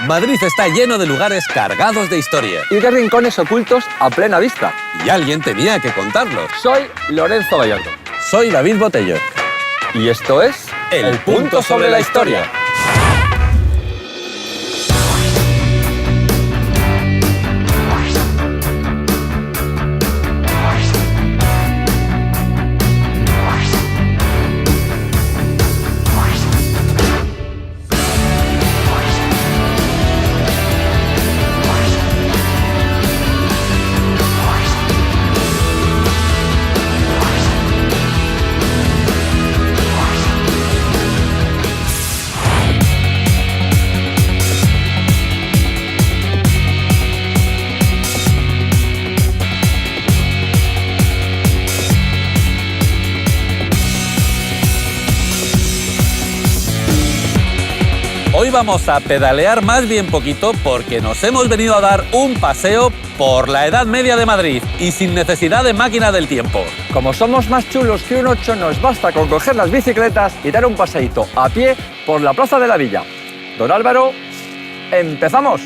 Madrid está lleno de lugares cargados de historia. Y de rincones ocultos a plena vista. Y alguien tenía que contarlos. Soy Lorenzo Gallardo. Soy David Botello. Y esto es El Punto sobre la Historia. Hoy vamos a pedalear más bien poquito porque nos hemos venido a dar un paseo por la Edad Media de Madrid y sin necesidad de máquina del tiempo. Como somos más chulos que un 8, nos basta con coger las bicicletas y dar un paseíto a pie por la Plaza de la Villa. Don Álvaro, ¡empezamos!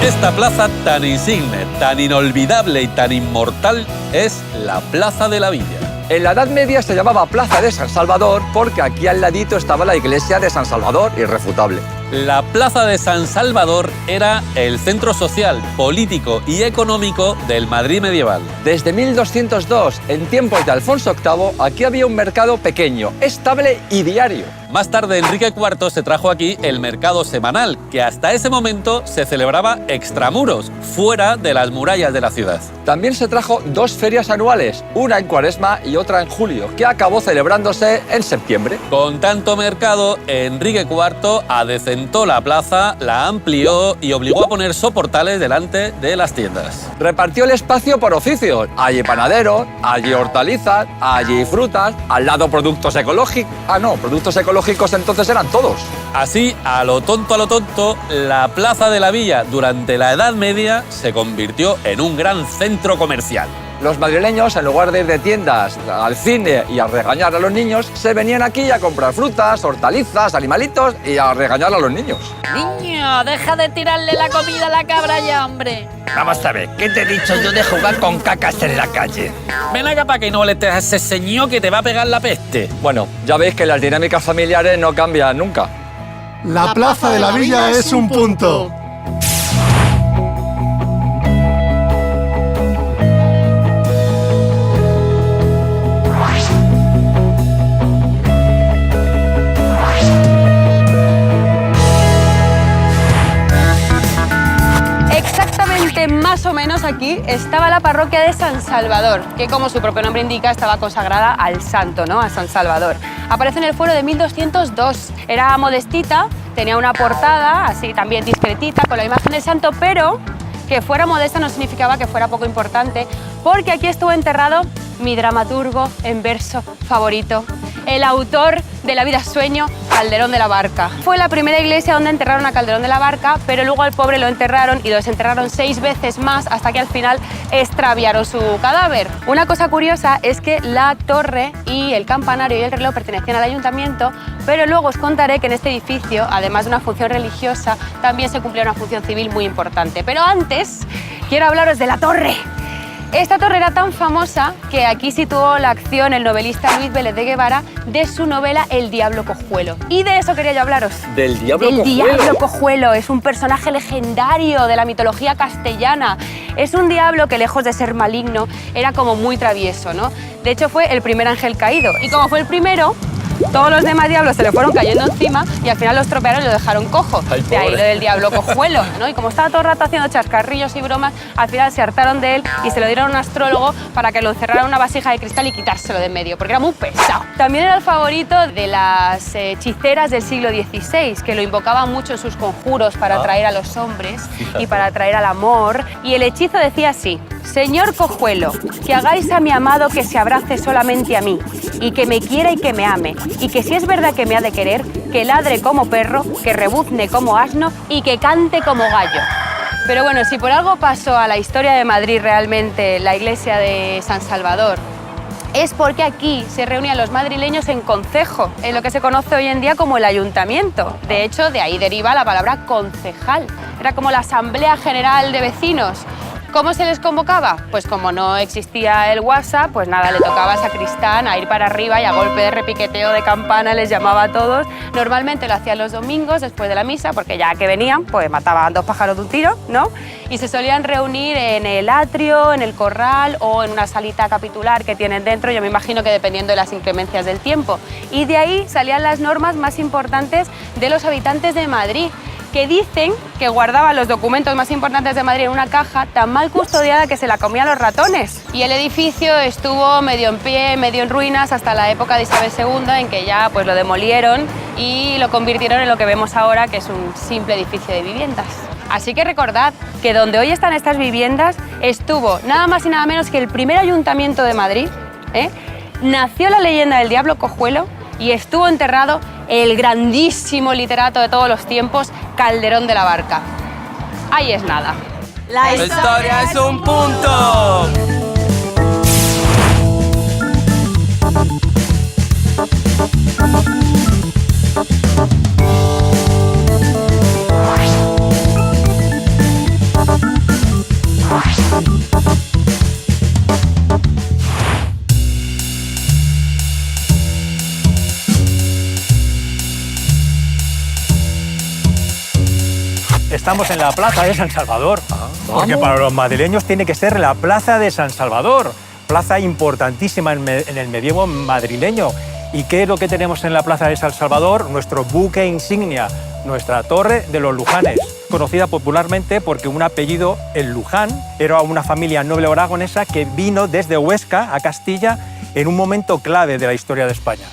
Esta plaza tan insigne, tan inolvidable y tan inmortal es la Plaza de la Villa. En la Edad Media se llamaba Plaza de San Salvador porque aquí al ladito estaba la iglesia de San Salvador, irrefutable. La Plaza de San Salvador era el centro social, político y económico del Madrid medieval. Desde 1202, en tiempos de Alfonso VIII, aquí había un mercado pequeño, estable y diario. Más tarde, Enrique IV se trajo aquí el mercado semanal, que hasta ese momento se celebraba extramuros, fuera de las murallas de la ciudad. También se trajo 2 ferias anuales, una en Cuaresma y otra en julio, que acabó celebrándose en septiembre. Con tanto mercado, Enrique IV adecentó la plaza, la amplió y obligó a poner soportales delante de las tiendas. Repartió el espacio por oficios. Allí panaderos, allí hortalizas, allí frutas, al lado productos ecológicos. Productos ecológicos entonces eran todos. Así, a lo tonto, la Plaza de la Villa durante la Edad Media se convirtió en un gran centro comercial. Los madrileños, en lugar de ir de tiendas al cine y a regañar a los niños, se venían aquí a comprar frutas, hortalizas, animalitos y a regañar a los niños. Niño, deja de tirarle la comida a la cabra ya, hombre. Vamos a ver, ¿qué te he dicho yo de jugar con cacas en la calle? Ven acá para que no molestes a ese señor que te va a pegar la peste. Bueno, ya veis que las dinámicas familiares no cambian nunca. La Plaza de la Villa es un punto. Más o menos aquí estaba la parroquia de San Salvador, que como su propio nombre indica estaba consagrada al santo, ¿no? A San Salvador. Aparece en el fuero de 1202. Era modestita, tenía una portada así también discretita con la imagen del santo, pero que fuera modesta no significaba que fuera poco importante, porque aquí estuvo enterrado mi dramaturgo en verso favorito, el autor de La vida es sueño, Calderón de la Barca. Fue la primera iglesia donde enterraron a Calderón de la Barca, pero luego al pobre lo enterraron y lo desenterraron 6 veces más hasta que al final extraviaron su cadáver. Una cosa curiosa es que la torre y el campanario y el reloj pertenecían al ayuntamiento, pero luego os contaré que en este edificio, además de una función religiosa, también se cumplía una función civil muy importante. Pero antes, quiero hablaros de la torre. Esta torre era tan famosa que aquí situó la acción el novelista Luis Vélez de Guevara de su novela El Diablo Cojuelo. Y de eso quería yo hablaros. ¿Del Diablo Cojuelo? Cojuelo? El Diablo Cojuelo es un personaje legendario de la mitología castellana. Es un diablo que, lejos de ser maligno, era como muy travieso, ¿no? De hecho, fue el primer ángel caído. Y como fue el primero, todos los demás diablos se le fueron cayendo encima y al final lo estropearon y lo dejaron cojo. Ay, de ahí pobre. lo del Diablo Cojuelo, ¿no? Y como estaba todo el rato haciendo chascarrillos y bromas, al final se hartaron de él y se lo dieron a un astrólogo para que lo encerrara en una vasija de cristal y quitárselo de en medio, porque era muy pesado. También era el favorito de las hechiceras del siglo XVI, que lo invocaban mucho en sus conjuros para atraer a los hombres y para atraer al amor. Y el hechizo decía así: Señor Cojuelo, que hagáis a mi amado que se abrace solamente a mí, y que me quiera y que me ame, y que si es verdad que me ha de querer, que ladre como perro, que rebuzne como asno y que cante como gallo. Pero bueno, si por algo pasó a la historia de Madrid realmente la iglesia de San Salvador, es porque aquí se reunían los madrileños en concejo, en lo que se conoce hoy en día como el ayuntamiento. De hecho, de ahí deriva la palabra concejal. Era como la asamblea general de vecinos. ¿Cómo se les convocaba? Pues como no existía el WhatsApp, pues nada, le tocaba a sacristán a ir para arriba y a golpe de repiqueteo de campana les llamaba a todos. Normalmente lo hacían los domingos después de la misa, porque ya que venían, pues mataban 2 pájaros de un tiro, ¿no? Y se solían reunir en el atrio, en el corral o en una salita capitular que tienen dentro, yo me imagino que dependiendo de las inclemencias del tiempo. Y de ahí salían las normas más importantes de los habitantes de Madrid, que dicen que guardaban los documentos más importantes de Madrid en una caja tan mal custodiada que se la comían los ratones. Y el edificio estuvo medio en pie, medio en ruinas hasta la época de Isabel II, en que ya pues lo demolieron y lo convirtieron en lo que vemos ahora, que es un simple edificio de viviendas. Así que recordad que donde hoy están estas viviendas estuvo nada más y nada menos que el primer ayuntamiento de Madrid, nació la leyenda del Diablo Cojuelo y estuvo enterrado el grandísimo literato de todos los tiempos, Calderón de la Barca. Ahí es nada. La historia es un punto. Estamos en la plaza de San Salvador, porque para los madrileños tiene que ser la plaza de San Salvador, plaza importantísima en el medievo madrileño. ¿Y qué es lo que tenemos en la plaza de San Salvador? Nuestro buque insignia, nuestra Torre de los Lujanes, conocida popularmente porque un apellido, el Luján, era una familia noble aragonesa que vino desde Huesca a Castilla en un momento clave de la historia de España.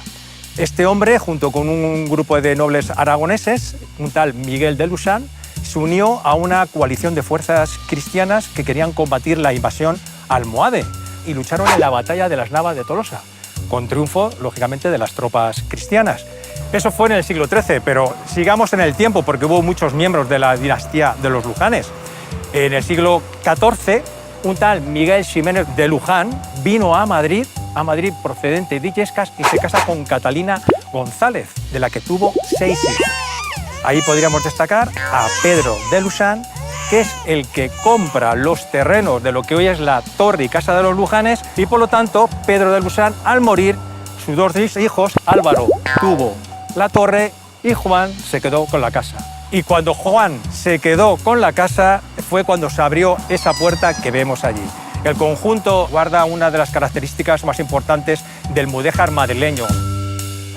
Este hombre, junto con un grupo de nobles aragoneses, un tal Miguel de Luján, se unió a una coalición de fuerzas cristianas que querían combatir la invasión almohade y lucharon en la batalla de las Navas de Tolosa, con triunfo, lógicamente, de las tropas cristianas. Eso fue en el siglo XIII, pero sigamos en el tiempo porque hubo muchos miembros de la dinastía de los Lujanes. En el siglo XIV, un tal Miguel Ximénez de Luján vino a Madrid procedente de Illescas y se casa con Catalina González, de la que tuvo 6 hijos. Ahí podríamos destacar a Pedro de Luján, que es el que compra los terrenos de lo que hoy es la Torre y Casa de los Lujanes, y por lo tanto Pedro de Luján, al morir, sus 2 hijos, Álvaro tuvo la torre y Juan se quedó con la casa. Y cuando Juan se quedó con la casa fue cuando se abrió esa puerta que vemos allí. El conjunto guarda una de las características más importantes del mudéjar madrileño.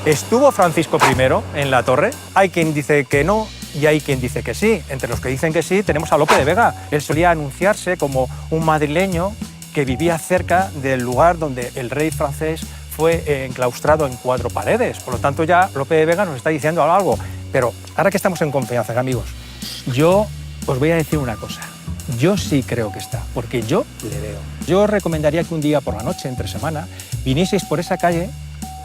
¿Estuvo Francisco I en la torre? Hay quien dice que no y hay quien dice que sí. Entre los que dicen que sí tenemos a Lope de Vega. Él solía anunciarse como un madrileño que vivía cerca del lugar donde el rey francés fue enclaustrado en 4 paredes. Por lo tanto, ya Lope de Vega nos está diciendo algo. Pero ahora que estamos en confianza, amigos, yo os voy a decir una cosa. Yo sí creo que está, porque yo le veo. Yo os recomendaría que un día por la noche, entre semana, vinieseis por esa calle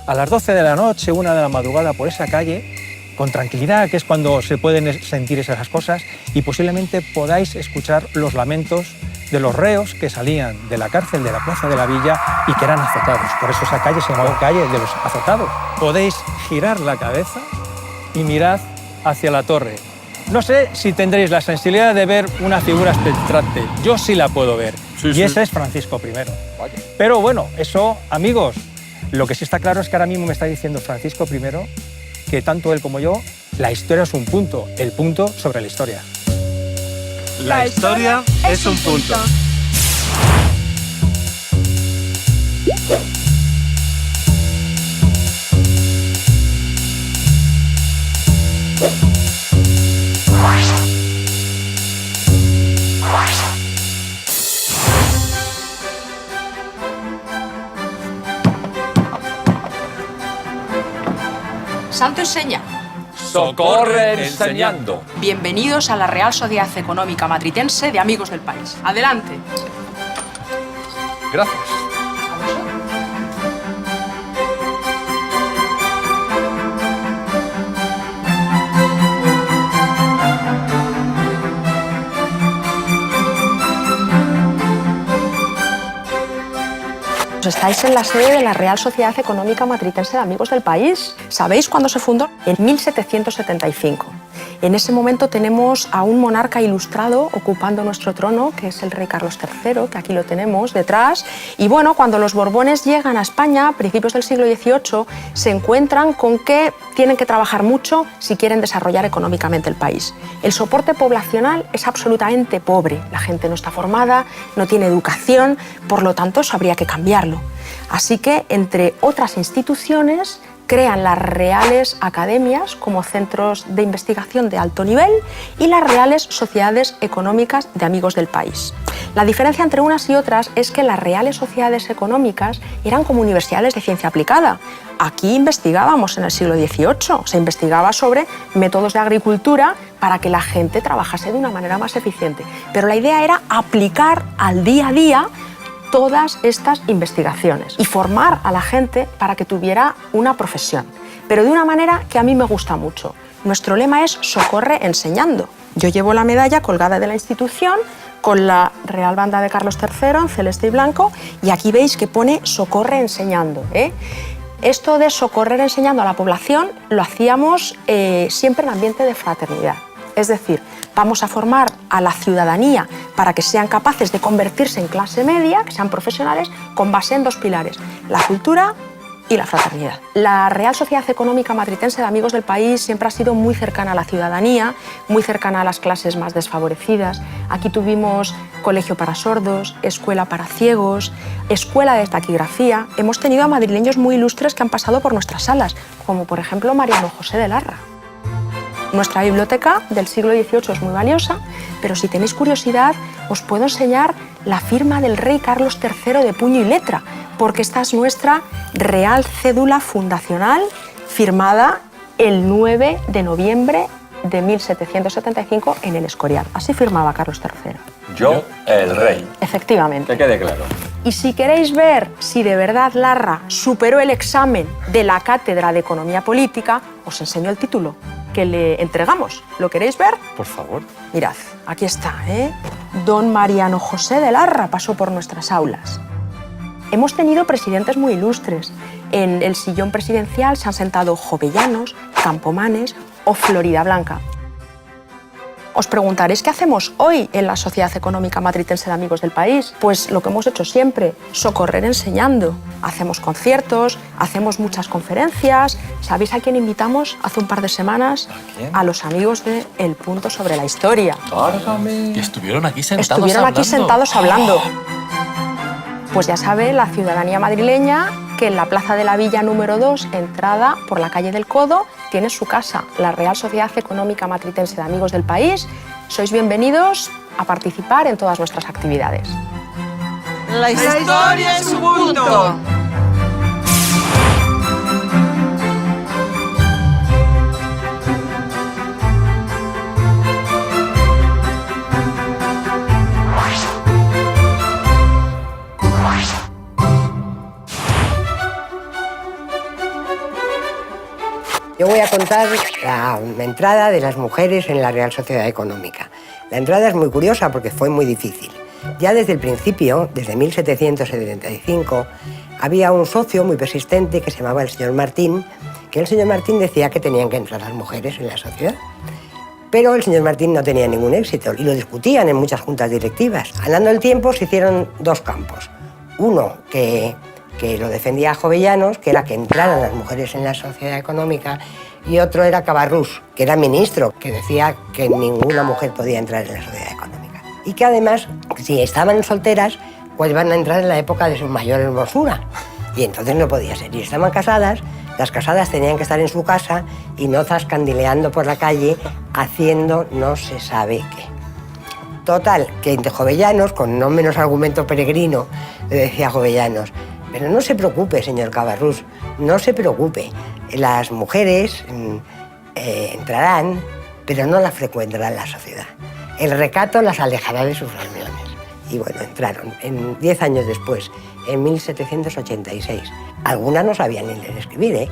a las 12 de la noche, 1 de la madrugada, por esa calle, con tranquilidad, que es cuando se pueden sentir esas cosas, y posiblemente podáis escuchar los lamentos de los reos que salían de la cárcel de la Plaza de la Villa y que eran azotados. Por eso esa calle se llamaba Calle de los Azotados. Podéis girar la cabeza y mirad hacia la torre. No sé si tendréis la sensibilidad de ver una figura espectrante. Yo sí la puedo ver. Y ese es Francisco I. Pero bueno, eso, amigos, lo que sí está claro es que ahora mismo me está diciendo Francisco I que tanto él como yo, la historia es un punto, el punto sobre la historia. La historia es un punto. Santo enseña. Socorre enseñando. Bienvenidos a la Real Sociedad Económica Matritense de Amigos del País. Adelante. Gracias. estáis en la sede de la Real Sociedad Económica Matritense de Amigos del País. ¿Sabéis cuándo se fundó? En 1775. En ese momento tenemos a un monarca ilustrado ocupando nuestro trono, que es el rey Carlos III, que aquí lo tenemos detrás. Y bueno, cuando los Borbones llegan a España, a principios del siglo XVIII, se encuentran con que tienen que trabajar mucho si quieren desarrollar económicamente el país. El soporte poblacional es absolutamente pobre. La gente no está formada, no tiene educación, por lo tanto, eso habría que cambiarlo. Así que, entre otras instituciones, crean las Reales Academias como centros de investigación de alto nivel y las Reales Sociedades Económicas de Amigos del País. La diferencia entre unas y otras es que las Reales Sociedades Económicas eran como universidades de ciencia aplicada. Aquí investigábamos en el siglo XVIII, se investigaba sobre métodos de agricultura para que la gente trabajase de una manera más eficiente. Pero la idea era aplicar al día a día todas estas investigaciones y formar a la gente para que tuviera una profesión, pero de una manera que a mí me gusta mucho. Nuestro lema es Socorre enseñando. Yo llevo la medalla colgada de la institución con la Real Banda de Carlos III en celeste y blanco y aquí veis que pone Socorre enseñando, ¿eh? Esto de socorrer enseñando a la población lo hacíamos siempre en ambiente de fraternidad. Es decir, vamos a formar a la ciudadanía para que sean capaces de convertirse en clase media, que sean profesionales, con base en dos pilares, la cultura y la fraternidad. La Real Sociedad Económica Matritense de Amigos del País siempre ha sido muy cercana a la ciudadanía, muy cercana a las clases más desfavorecidas. Aquí tuvimos colegio para sordos, escuela para ciegos, escuela de taquigrafía. Hemos tenido a madrileños muy ilustres que han pasado por nuestras salas, como por ejemplo Mariano José de Larra. Nuestra biblioteca del siglo XVIII es muy valiosa, pero si tenéis curiosidad os puedo enseñar la firma del rey Carlos III de puño y letra, porque esta es nuestra Real Cédula Fundacional firmada el 9 de noviembre de 1775 en el Escorial. Así firmaba Carlos III. Yo, el rey. Efectivamente. Que quede claro. Y si queréis ver si de verdad Larra superó el examen de la Cátedra de Economía Política, os enseño el título que le entregamos. ¿Lo queréis ver? Por favor. Mirad, aquí está, ¿eh? Don Mariano José de Larra pasó por nuestras aulas. Hemos tenido presidentes muy ilustres. En el sillón presidencial se han sentado Jovellanos, Campomanes o Floridablanca. Os preguntaréis qué hacemos hoy en la Sociedad Económica Matritense de Amigos del País. Pues lo que hemos hecho siempre, socorrer enseñando. Hacemos conciertos, hacemos muchas conferencias. ¿Sabéis a quién invitamos hace un par de semanas? ¿A quién? A los amigos de El Punto sobre la Historia. Y estuvieron aquí sentados Estuvieron hablando. aquí sentados hablando. Pues ya sabe la ciudadanía madrileña que en la Plaza de la Villa número 2, entrada por la calle del Codo, tiene su casa, la Real Sociedad Económica Matritense de Amigos del País. Sois bienvenidos a participar en todas nuestras actividades. La historia es un punto. Yo voy a contar la entrada de las mujeres en la Real Sociedad Económica. La entrada es muy curiosa porque fue muy difícil. Ya desde el principio, desde 1775, había un socio muy persistente que se llamaba el señor Martín, que el señor Martín decía que tenían que entrar las mujeres en la sociedad. Pero el señor Martín no tenía ningún éxito y lo discutían en muchas juntas directivas. Andando el tiempo se hicieron dos campos. Uno que lo defendía Jovellanos, que era que entraran las mujeres en la sociedad económica, y otro era Cabarrús, que era ministro, que decía que ninguna mujer podía entrar en la sociedad económica. Y que además, si estaban solteras, pues iban a entrar en la época de su mayor hermosura. Y entonces no podía ser. Y estaban casadas, las casadas tenían que estar en su casa y no zascandileando por la calle haciendo no se sabe qué. Total, que entre Jovellanos, con no menos argumento peregrino, le decía a Jovellanos: pero no se preocupe, señor Cabarrús, no se preocupe. Las mujeres entrarán, pero no las frecuentarán la sociedad. El recato las alejará de sus reuniones. Y bueno, entraron 10 años después, en 1786. Algunas no sabían ni leer ni escribir, ¿eh?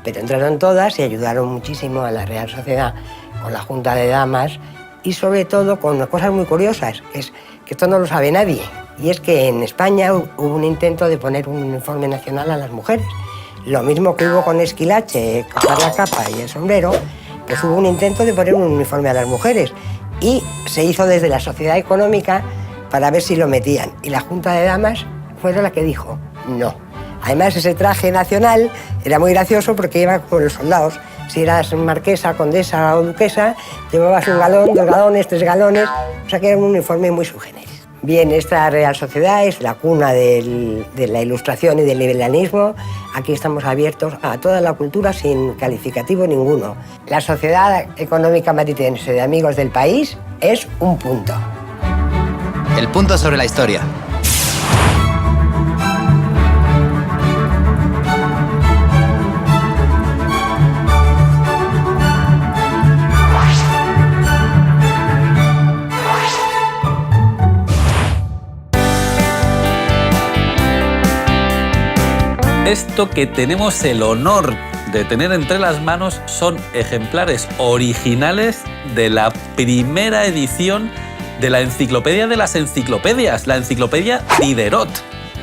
Pero entraron todas y ayudaron muchísimo a la Real Sociedad con la Junta de Damas y sobre todo con cosas muy curiosas, que es que esto no lo sabe nadie. Y es que en España hubo un intento de poner un uniforme nacional a las mujeres. Lo mismo que hubo con Esquilache, coger la capa y el sombrero, pues hubo un intento de poner un uniforme a las mujeres. Y se hizo desde la Sociedad Económica para ver si lo metían. Y la Junta de Damas fue la que dijo no. Además, ese traje nacional era muy gracioso porque iba como los soldados. Si eras marquesa, condesa o duquesa, llevabas un galón, 2 galones, 3 galones, o sea que era un uniforme muy subgénero. Bien, esta Real Sociedad es la cuna de la Ilustración y del liberalismo. Aquí estamos abiertos a toda la cultura sin calificativo ninguno. La Sociedad Económica Matritense de Amigos del País es un punto. El punto sobre la historia. Esto que tenemos el honor de tener entre las manos son ejemplares originales de la primera edición de la Enciclopedia de las Enciclopedias, la Enciclopedia Diderot.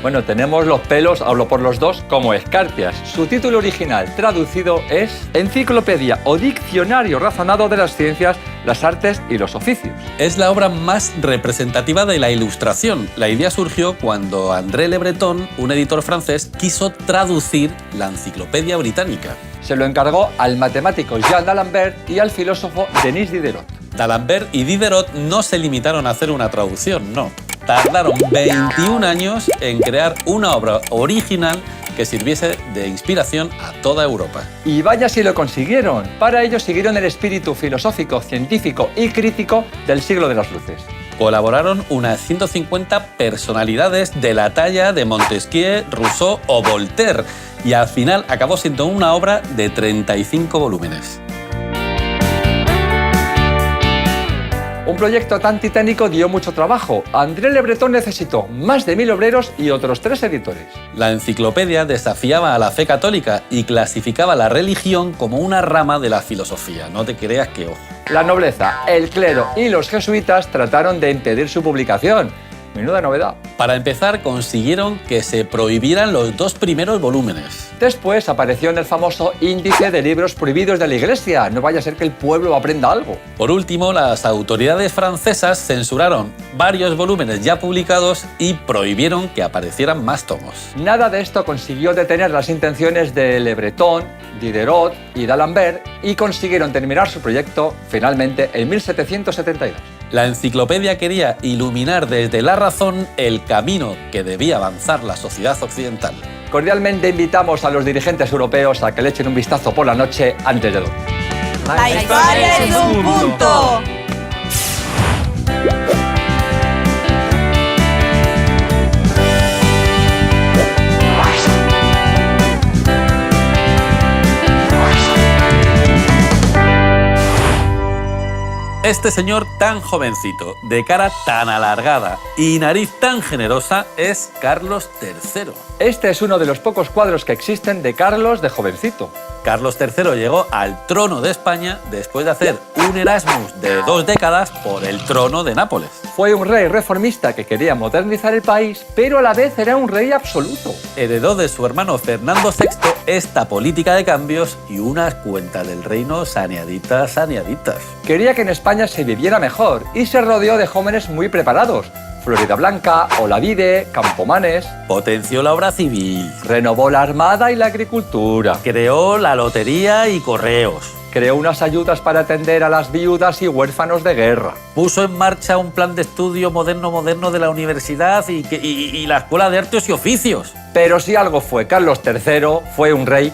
Bueno, tenemos los pelos, hablo por los dos, como escarpias. Su título original traducido es Enciclopedia o Diccionario Razonado de las Ciencias, las Artes y los Oficios. Es la obra más representativa de la Ilustración. La idea surgió cuando André Le Breton, un editor francés, quiso traducir la Enciclopedia Británica. Se lo encargó al matemático Jean d'Alembert y al filósofo Denis Diderot. D'Alembert y Diderot no se limitaron a hacer una traducción, no. Tardaron 21 años en crear una obra original que sirviese de inspiración a toda Europa. Y vaya si lo consiguieron. Para ello siguieron el espíritu filosófico, científico y crítico del siglo de las luces. Colaboraron unas 150 personalidades de la talla de Montesquieu, Rousseau o Voltaire, y al final acabó siendo una obra de 35 volúmenes. Un proyecto tan titánico dio mucho trabajo. André Le Breton necesitó más de 1000 obreros y otros 3 editores. La enciclopedia desafiaba a la fe católica y clasificaba la religión como una rama de la filosofía. No te creas que, ojo. La nobleza, el clero y los jesuitas trataron de impedir su publicación. Menuda novedad. Para empezar, consiguieron que se prohibieran los 2 primeros volúmenes. Después apareció en el famoso índice de libros prohibidos de la Iglesia. No vaya a ser que el pueblo aprenda algo. Por último, las autoridades francesas censuraron varios volúmenes ya publicados y prohibieron que aparecieran más tomos. Nada de esto consiguió detener las intenciones de Le Breton, Diderot y d'Alembert y consiguieron terminar su proyecto finalmente en 1772. La enciclopedia quería iluminar desde la razón el camino que debía avanzar la sociedad occidental. Cordialmente invitamos a los dirigentes europeos a que le echen un vistazo por la noche antes de dormir. La historia es un punto. Este señor tan jovencito, de cara tan alargada y nariz tan generosa es Carlos III. Este es uno de los pocos cuadros que existen de Carlos de jovencito. Carlos III llegó al trono de España después de hacer un Erasmus de 2 décadas por el trono de Nápoles. Fue un rey reformista que quería modernizar el país, pero a la vez era un rey absoluto. Heredó de su hermano Fernando VI esta política de cambios y unas cuentas del reino saneaditas. Quería que en España se viviera mejor y se rodeó de jóvenes muy preparados. Florida Blanca, Olavide, Campomanes. Potenció la obra civil. Renovó la armada y la agricultura. Creó la lotería y correos. Creó unas ayudas para atender a las viudas y huérfanos de guerra. Puso en marcha un plan de estudio moderno de la universidad y la Escuela de Artes y Oficios. Pero si algo fue Carlos III, fue un rey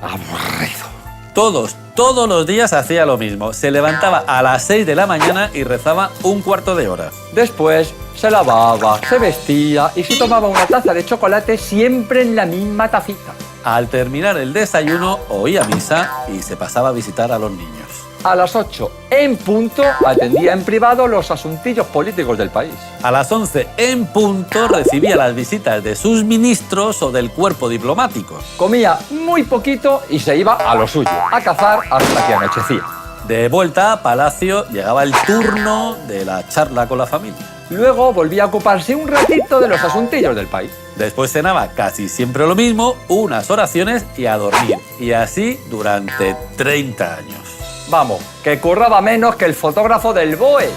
aburrido. Todos los días hacía lo mismo. Se levantaba a las 6 de la mañana y rezaba un cuarto de hora. Después se lavaba, se vestía y se tomaba una taza de chocolate siempre en la misma tacita. Al terminar el desayuno, oía misa y se pasaba a visitar a los niños. A las 8 en punto atendía en privado los asuntillos políticos del país. A las 11 en punto recibía las visitas de sus ministros o del cuerpo diplomático. Comía muy poquito y se iba a lo suyo, a cazar hasta que anochecía. De vuelta a Palacio llegaba el turno de la charla con la familia. Luego volvía a ocuparse un ratito de los asuntillos del país. Después cenaba casi siempre lo mismo, unas oraciones y a dormir. Y así durante 30 años. Vamos, que curraba menos que el fotógrafo del BOE.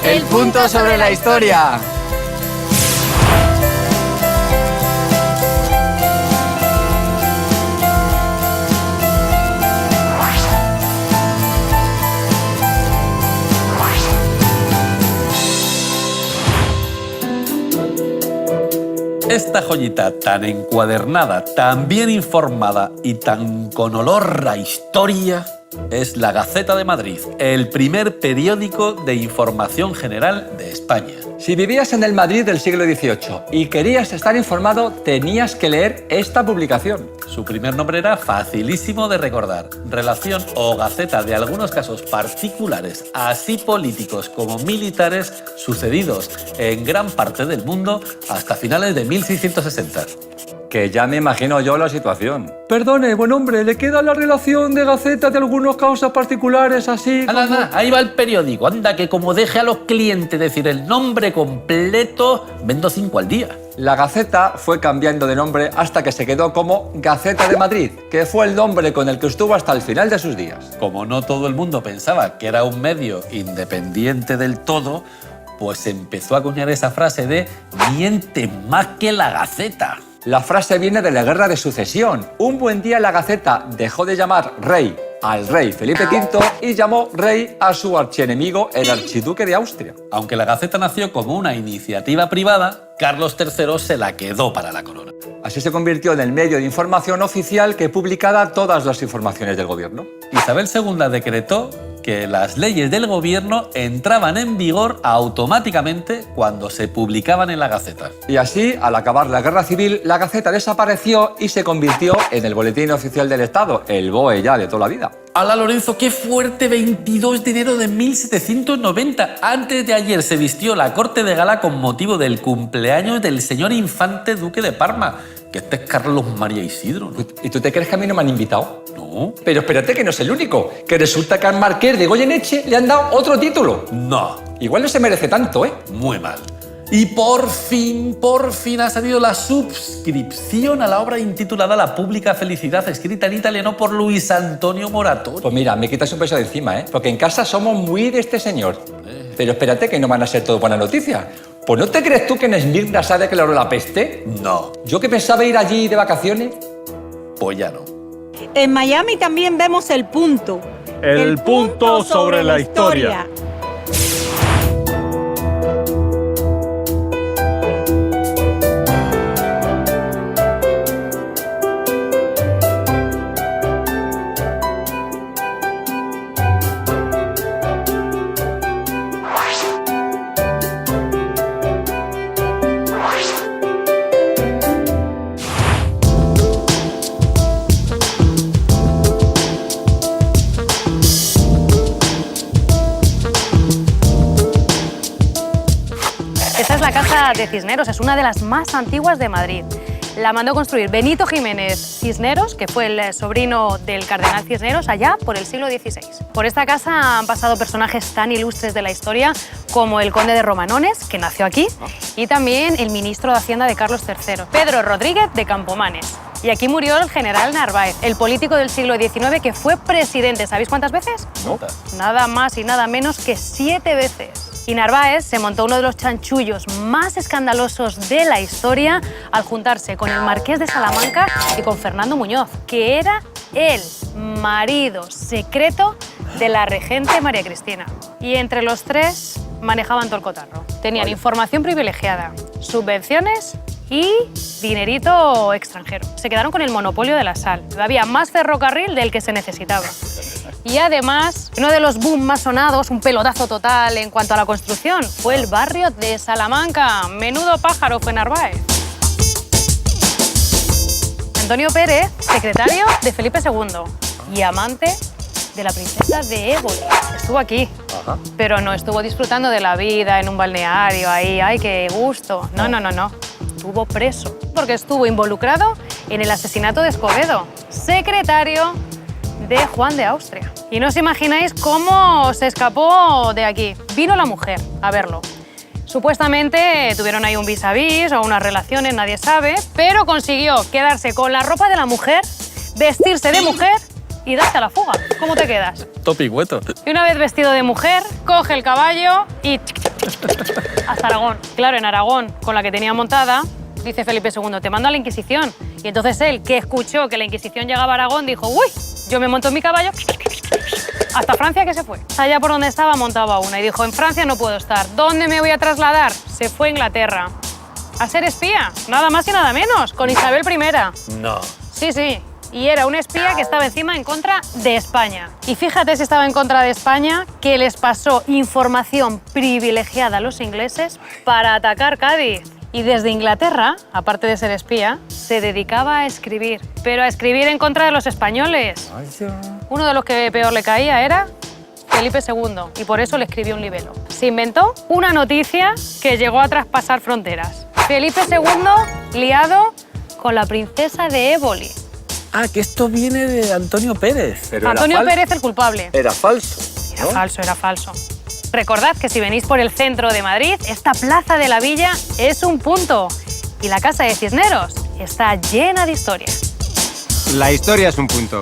El punto sobre la historia. Esta joyita tan encuadernada, tan bien informada y tan con olor a historia es la Gaceta de Madrid, el primer periódico de información general de España. Si vivías en el Madrid del siglo XVIII y querías estar informado, tenías que leer esta publicación. Su primer nombre era facilísimo de recordar. Relación o Gaceta de algunos casos particulares, así políticos como militares, sucedidos en gran parte del mundo hasta finales de 1660. Que ya me imagino yo la situación. Perdone, buen hombre, ¿le queda la relación de Gaceta de algunos causas particulares así? Anda, ahí va el periódico. Anda, que como deje a los clientes decir el nombre completo, vendo 5 al día. La Gaceta fue cambiando de nombre hasta que se quedó como Gaceta de Madrid, que fue el nombre con el que estuvo hasta el final de sus días. Como no todo el mundo pensaba que era un medio independiente del todo, pues se empezó a acuñar esa frase de miente más que la Gaceta. La frase viene de la Guerra de Sucesión. Un buen día la Gaceta dejó de llamar rey al rey Felipe V y llamó rey a su archienemigo, el archiduque de Austria. Aunque la Gaceta nació como una iniciativa privada, Carlos III se la quedó para la corona. Así se convirtió en el medio de información oficial que publicara todas las informaciones del gobierno. Isabel II decretó que las leyes del gobierno entraban en vigor automáticamente cuando se publicaban en la Gaceta. Y así, al acabar la Guerra Civil, la Gaceta desapareció y se convirtió en el Boletín Oficial del Estado, el BOE ya de toda la vida. ¡Hala, Lorenzo, qué fuerte! 22 de enero de 1790. Antes de ayer se vistió la corte de gala con motivo del cumpleaños del señor infante duque de Parma, que este es Carlos María Isidro, ¿no? ¿Y tú te crees que a mí no me han invitado? No. Pero espérate, que no es el único, que resulta que al marqués de Goyeneche le han dado otro título. No. Igual no se merece tanto, ¿eh? Muy mal. Y por fin ha salido la suscripción a la obra intitulada La Pública Felicidad, escrita en italiano por Luis Antonio Moratori. Pues mira, me quitas un peso de encima, ¿eh? Porque en casa somos muy de este señor. Pero espérate, que no van a ser todo buenas noticias. Pues ¿no te crees tú que en Esmirna sabe que le oró la peste? No. Yo que pensaba ir allí de vacaciones. Pues ya no. En Miami también vemos el punto. El punto sobre la historia. Esta es la Casa de Cisneros, es una de las más antiguas de Madrid. La mandó construir Benito Jiménez Cisneros, que fue el sobrino del cardenal Cisneros, allá por el siglo XVI. Por esta casa han pasado personajes tan ilustres de la historia como el conde de Romanones, que nació aquí, y también el ministro de Hacienda de Carlos III, Pedro Rodríguez de Campomanes. Y aquí murió el general Narváez, el político del siglo XIX que fue presidente. ¿Sabéis cuántas veces? No. Nada más y nada menos que 7 veces. Y Narváez se montó uno de los chanchullos más escandalosos de la historia al juntarse con el marqués de Salamanca y con Fernando Muñoz, que era el marido secreto de la regente María Cristina. Y entre los tres manejaban todo el cotarro. Tenían información privilegiada, subvenciones y dinerito extranjero. Se quedaron con el monopolio de la sal. Había más ferrocarril del que se necesitaba. Y además, uno de los boom más sonados, un pelotazo total en cuanto a la construcción, fue el barrio de Salamanca. Menudo pájaro fue Narváez. Antonio Pérez, secretario de Felipe II y amante de la princesa de Éboli. Estuvo aquí, pero no estuvo disfrutando de la vida en un balneario ahí. ¡Ay, qué gusto! No. Estuvo preso porque estuvo involucrado en el asesinato de Escobedo, secretario de Juan de Austria. Y no os imagináis cómo se escapó de aquí. Vino la mujer a verlo. Supuestamente tuvieron ahí un vis a vis o unas relaciones, nadie sabe, pero consiguió quedarse con la ropa de la mujer, vestirse de mujer y darse a la fuga. ¿Cómo te quedas? Topicueto. Y una vez vestido de mujer, coge el caballo y hasta Aragón. Claro, en Aragón, con la que tenía montada, dice Felipe II, te mando a la Inquisición. Y entonces él, que escuchó que la Inquisición llegaba a Aragón, dijo, uy, yo me monto en mi caballo hasta Francia, que se fue. Allá por donde estaba montaba una y dijo, en Francia no puedo estar. ¿Dónde me voy a trasladar? Se fue a Inglaterra. A ser espía, nada más y nada menos, con Isabel I. No. Sí, sí. Y era un espía que estaba encima en contra de España. Y fíjate si estaba en contra de España, que les pasó información privilegiada a los ingleses para atacar Cádiz. Y desde Inglaterra, aparte de ser espía, se dedicaba a escribir. Pero a escribir en contra de los españoles. Uno de los que peor le caía era Felipe II, y por eso le escribió un libelo. Se inventó una noticia que llegó a traspasar fronteras. Felipe II liado con la princesa de Éboli. Ah, que esto viene de Antonio Pérez. Pero Antonio Pérez el culpable. Era falso. Era falso, era falso. Recordad que si venís por el centro de Madrid, esta plaza de la Villa es un punto. Y la Casa de Cisneros está llena de historia. La historia es un punto.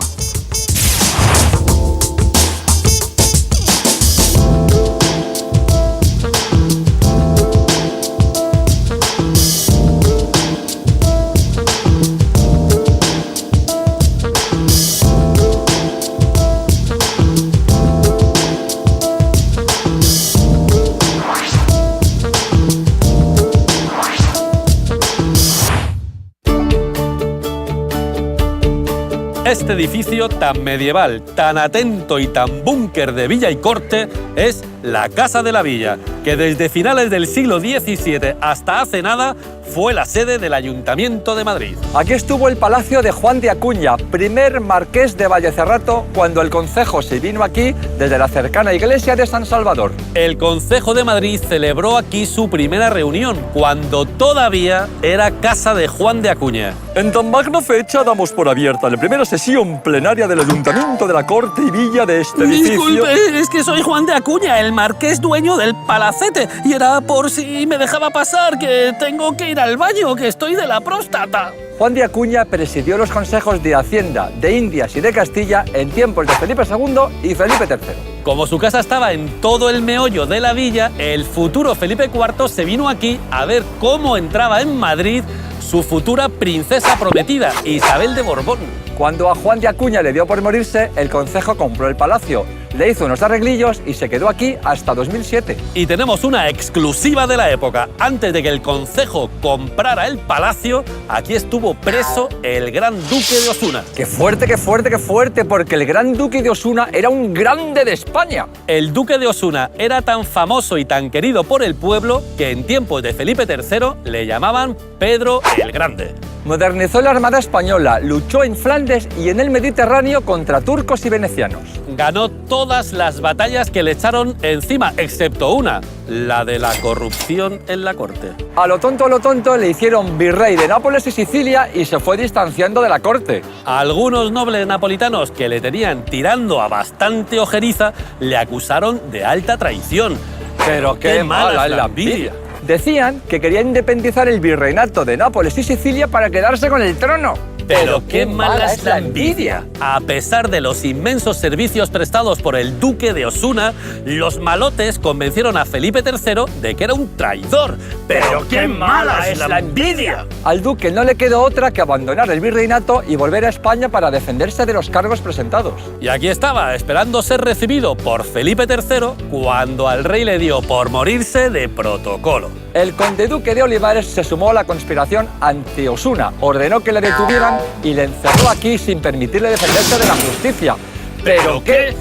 Este edificio tan medieval, tan atento y tan búnker de villa y corte es la Casa de la Villa, que desde finales del siglo XVII hasta hace nada fue la sede del Ayuntamiento de Madrid. Aquí estuvo el palacio de Juan de Acuña, primer marqués de Vallecerrato, cuando el concejo se vino aquí desde la cercana iglesia de San Salvador. El Concejo de Madrid celebró aquí su primera reunión, cuando todavía era Casa de Juan de Acuña. En tan magna fecha damos por abierta la primera sesión plenaria del Ayuntamiento de la Corte y Villa de este edificio. Disculpe, es que soy Juan de Acuña, el marqués dueño del palacete, y era por si me dejaba pasar, que tengo que ir al baño, que estoy de la próstata. Juan de Acuña presidió los consejos de Hacienda, de Indias y de Castilla en tiempos de Felipe II y Felipe III. Como su casa estaba en todo el meollo de la villa, el futuro Felipe IV se vino aquí a ver cómo entraba en Madrid su futura princesa prometida, Isabel de Borbón. Cuando a Juan de Acuña le dio por morirse, el concejo compró el palacio, le hizo unos arreglillos y se quedó aquí hasta 2007. Y tenemos una exclusiva de la época. Antes de que el concejo comprara el palacio, aquí estuvo preso el Gran Duque de Osuna. ¡Qué fuerte, qué fuerte, qué fuerte! Porque el Gran Duque de Osuna era un grande de España. El Duque de Osuna era tan famoso y tan querido por el pueblo que en tiempos de Felipe III le llamaban Pedro el Grande. Modernizó la Armada Española, luchó en Flandes y en el Mediterráneo contra turcos y venecianos. Ganó todas las batallas que le echaron encima, excepto una, la de la corrupción en la corte. A lo tonto, le hicieron virrey de Nápoles y Sicilia y se fue distanciando de la corte. A algunos nobles napolitanos que le tenían tirando a bastante ojeriza le acusaron de alta traición. Pero qué mala es la envidia. Decían que quería independizar el virreinato de Nápoles y Sicilia para quedarse con el trono. Pero qué mala es la envidia. A pesar de los inmensos servicios prestados por el Duque de Osuna, los malotes convencieron a Felipe III de que era un traidor. Pero qué mala es la envidia. Al duque no le quedó otra que abandonar el virreinato y volver a España para defenderse de los cargos presentados. Y aquí estaba, esperando ser recibido por Felipe III, cuando al rey le dio por morirse de protocolo. El conde duque de Olivares se sumó a la conspiración anti-Osuna, ordenó que le detuvieran y le encerró aquí sin permitirle defenderse de la justicia. Pero qué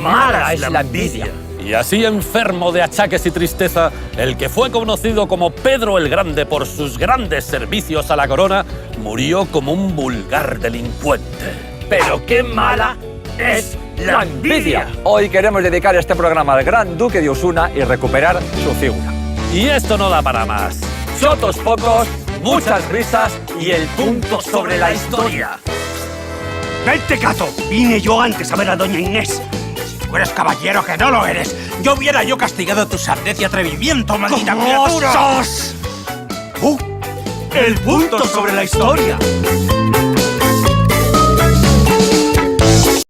mala es la envidia. Y así, enfermo de achaques y tristeza, el que fue conocido como Pedro el Grande por sus grandes servicios a la corona, murió como un vulgar delincuente. Pero qué mala es la envidia. Hoy queremos dedicar este programa al gran duque de Osuna y recuperar su figura. Y esto no da para más. Chotos pocos, muchas risas y el punto sobre la historia. ¡Vente, Cato! Vine yo antes a ver a doña Inés. tú eres caballero, que no lo eres. Yo hubiera castigado tu sardez y atrevimiento, maldita criatura. El punto sobre la historia.